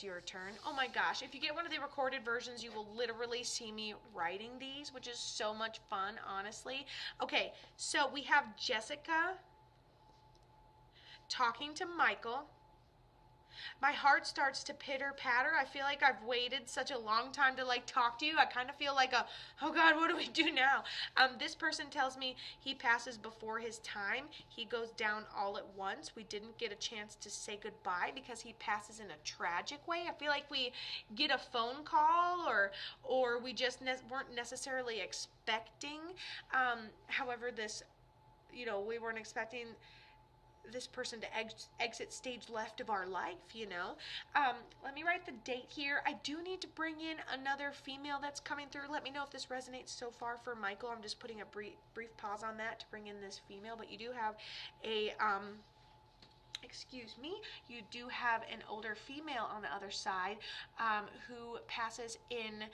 your turn. Oh my gosh, if you get one of the recorded versions, you will literally see me writing these, which is so much fun, honestly. Okay, so we have Jessica talking to Michael. My heart starts to pitter patter. I feel like I've waited such a long time to like talk to you. I kind of feel like oh God, what do we do now? This person tells me he passes before his time. He goes down all at once. We didn't get a chance to say goodbye because he passes in a tragic way. I feel like we get a phone call or we just weren't necessarily expecting. However, this, we weren't expecting this person to exit stage left of our life, Let me write the date here. I do need to bring in another female that's coming through. Let me know if this resonates so far for Michael. I'm just putting a brief pause on that to bring in this female, but you do have a excuse me, you do have an older female on the other side who passes in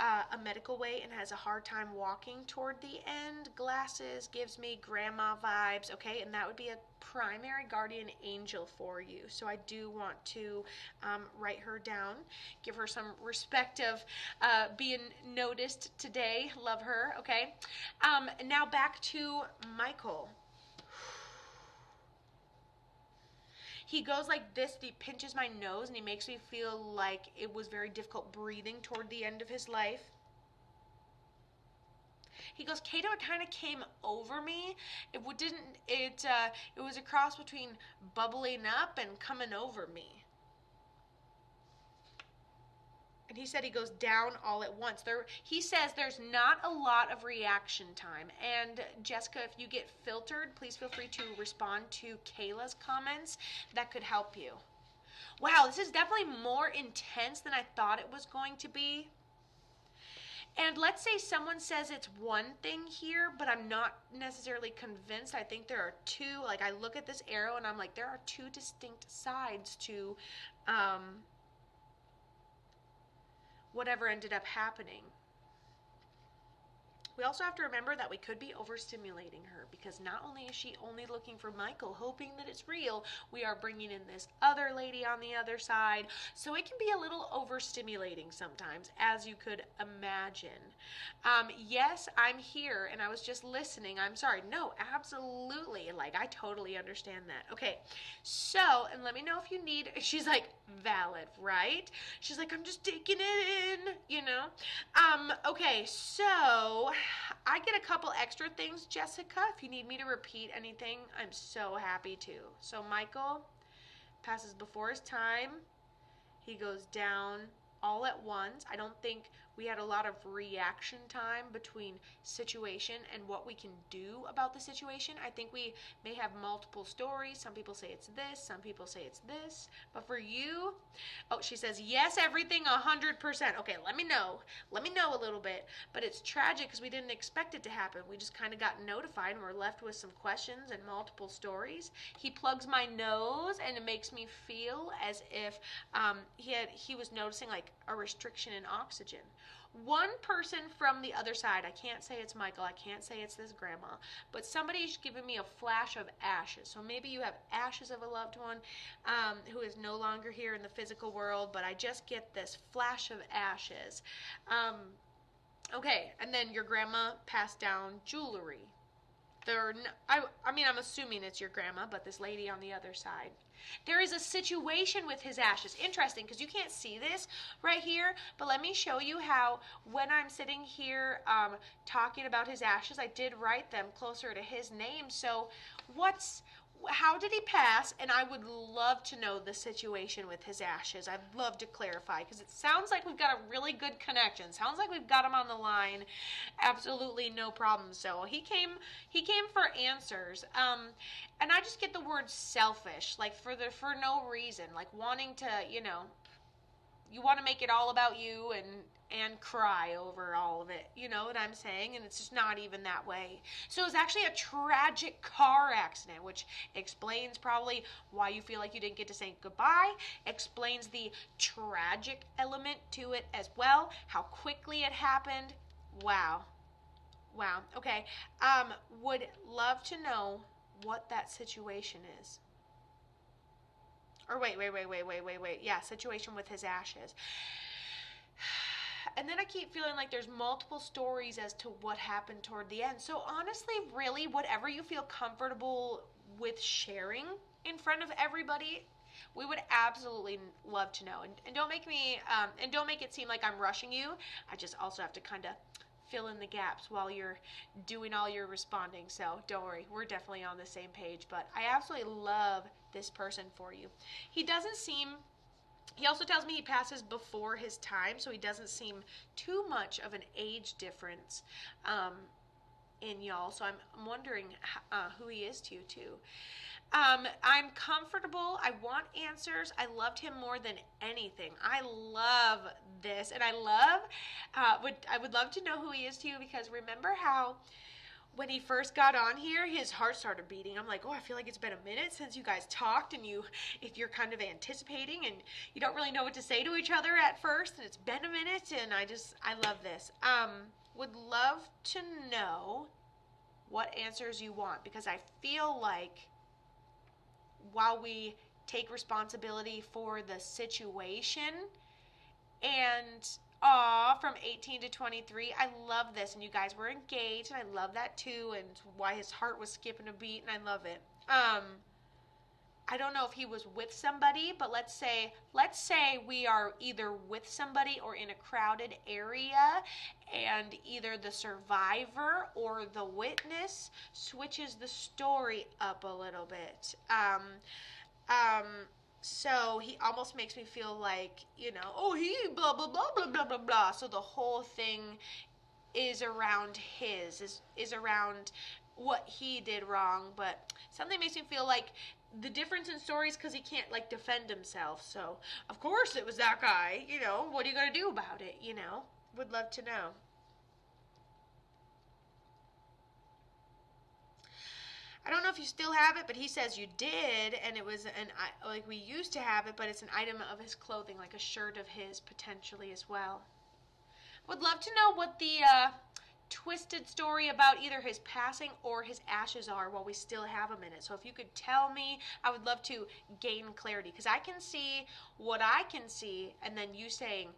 a medical way and has a hard time walking toward the end. Glasses, gives me grandma vibes, okay? And that would be a primary guardian angel for you. So I do want to write her down, give her some respect of being noticed today. Love her, okay? Now back to Michael. He goes like this, he pinches my nose, and he makes me feel like it was very difficult breathing toward the end of his life. He goes, Kato, it kind of came over me. It was a cross between bubbling up and coming over me. And he said he goes down all at once. He says there's not a lot of reaction time. And Jessica, if you get filtered, please feel free to respond to Kayla's comments. That could help you. Wow, this is definitely more intense than I thought it was going to be. And let's say someone says it's one thing here, but I'm not necessarily convinced. I think there are two. Like, I look at this arrow and I'm like, there are two distinct sides to whatever ended up happening. We also have to remember that we could be overstimulating her, because not only is she only looking for Michael, hoping that it's real, we are bringing in this other lady on the other side. So it can be a little overstimulating sometimes, as you could imagine. Yes, I'm here and I was just listening. I'm sorry. No, absolutely. Like, I totally understand that. Okay, so, and let me know if you need, she's like, valid, right? She's like, I'm just taking it in, Okay, so I get a couple extra things, Jessica. If you need me to repeat anything, I'm so happy to. So Michael passes before his time. He goes down all at once. I don't think we had a lot of reaction time between situation and what we can do about the situation. I think we may have multiple stories. Some people say it's this, some people say it's this. But for you, oh, she says, yes, everything 100%. Okay, let me know. Let me know a little bit. But it's tragic because we didn't expect it to happen. We just kind of got notified and we're left with some questions and multiple stories. He plugs my nose and it makes me feel as if he was noticing like a restriction in oxygen. One person from the other side, I can't say it's Michael, I can't say it's this grandma, but somebody's giving me a flash of ashes. So maybe you have ashes of a loved one who is no longer here in the physical world, but I just get this flash of ashes. Okay, and then your grandma passed down jewelry. I'm assuming it's your grandma, but this lady on the other side. There is a situation with his ashes. Interesting, because you can't see this right here, but let me show you how when I'm sitting here talking about his ashes, I did write them closer to his name. So how did he pass? And I would love to know the situation with his ashes. I'd love to clarify, because it sounds like we've got a really good connection. Sounds like we've got him on the line. Absolutely no problem. So he came for answers. And I just get the word selfish, like for no reason, like wanting to, you want to make it all about you and cry over all of it. You know what I'm saying? And it's just not even that way. So it was actually a tragic car accident, which explains probably why you feel like you didn't get to say goodbye, explains the tragic element to it as well, how quickly it happened. Wow. Okay. Would love to know what that situation is. Or wait. Yeah, situation with his ashes. And then I keep feeling like there's multiple stories as to what happened toward the end. So honestly, really, whatever you feel comfortable with sharing in front of everybody, we would absolutely love to know. And don't make me and don't make it seem like I'm rushing you. I just also have to kind of fill in the gaps while you're doing all your responding. So don't worry, we're definitely on the same page. But I absolutely love this person for you. He also tells me he passes before his time, so he doesn't seem too much of an age difference in y'all. So I'm wondering who he is to you too. I'm comfortable. I want answers. I loved him more than anything. I love this, and I would love to know who he is to you, because remember how when he first got on here, his heart started beating. I'm like, oh, I feel like it's been a minute since you guys talked, and if you're kind of anticipating and you don't really know what to say to each other at first, and it's been a minute, and I love this. Would love to know what answers you want, because I feel like while we take responsibility for the situation and from 18 to 23, I love this. And you guys were engaged, and I love that too, and why his heart was skipping a beat, and I love it. I don't know if he was with somebody, but let's say we are either with somebody or in a crowded area, and either the survivor or the witness switches the story up a little bit. So he almost makes me feel like, oh, he blah, blah, blah, blah, blah, blah, blah. So the whole thing is around is around what he did wrong. But something makes me feel like the difference in stories, because he can't, like, defend himself. So, of course it was that guy. What are you going to do about it, Would love to know. I don't know if you still have it, but he says you did, and it was like we used to have it, but it's an item of his clothing, like a shirt of his potentially as well. Would love to know what the twisted story about either his passing or his ashes are while we still have a minute. So if you could tell me, I would love to gain clarity, because I can see what I can see, and then you saying,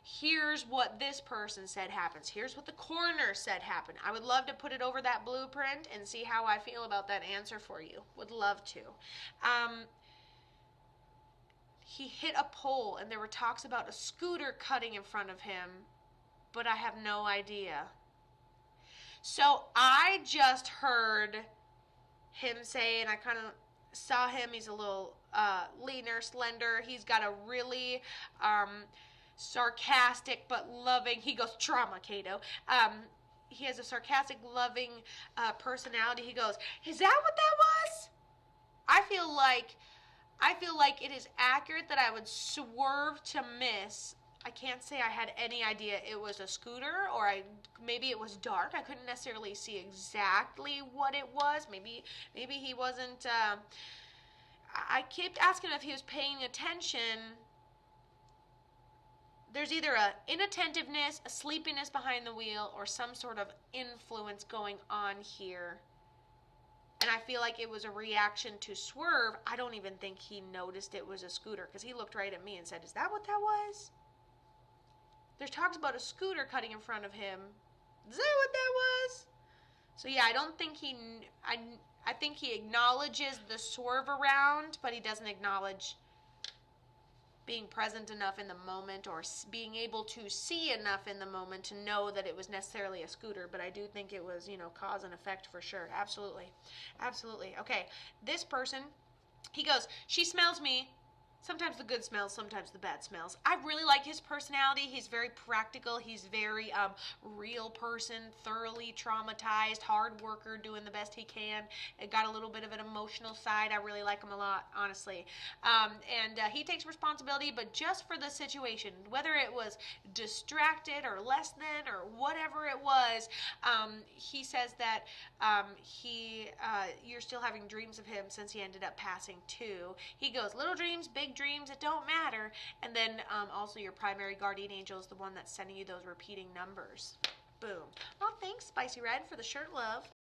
here's what this person said happens. Here's what the coroner said happened. I would love to put it over that blueprint and see how I feel about that answer for you. Would love to. He hit a pole, and there were talks about a scooter cutting in front of him, but I have no idea. So I just heard him say, and I kind of saw him, he's a little leaner, slender. He's got a really sarcastic but loving, he goes, trauma, Kato. He has a sarcastic, loving personality. He goes, is that what that was? I feel like it is accurate that I would swerve to miss. I can't say I had any idea it was a scooter, or maybe it was dark. I couldn't necessarily see exactly what it was. Maybe he wasn't. I kept asking him if he was paying attention. There's either a inattentiveness, a sleepiness behind the wheel, or some sort of influence going on here. And I feel like it was a reaction to swerve. I don't even think he noticed it was a scooter, because he looked right at me and said, is that what that was? There's talks about a scooter cutting in front of him. Is that what that was? So yeah, I don't think I think he acknowledges the swerve around, but he doesn't acknowledge being present enough in the moment, or being able to see enough in the moment to know that it was necessarily a scooter. But I do think it was, cause and effect for sure. Absolutely. Okay, this person, he goes, she smells me. Sometimes the good smells, sometimes the bad smells. I really like his personality. He's very practical. He's very real person, thoroughly traumatized, hard worker, doing the best he can. It got a little bit of an emotional side. I really like him a lot, honestly. And he takes responsibility, but just for the situation, whether it was distracted or less than or whatever it was. He says that you're still having dreams of him since he ended up passing too. He goes, little dreams, big dreams, it don't matter. And then also your primary guardian angel is the one that's sending you those repeating numbers. Boom. Well, thanks, Spicy Red, for the shirt love.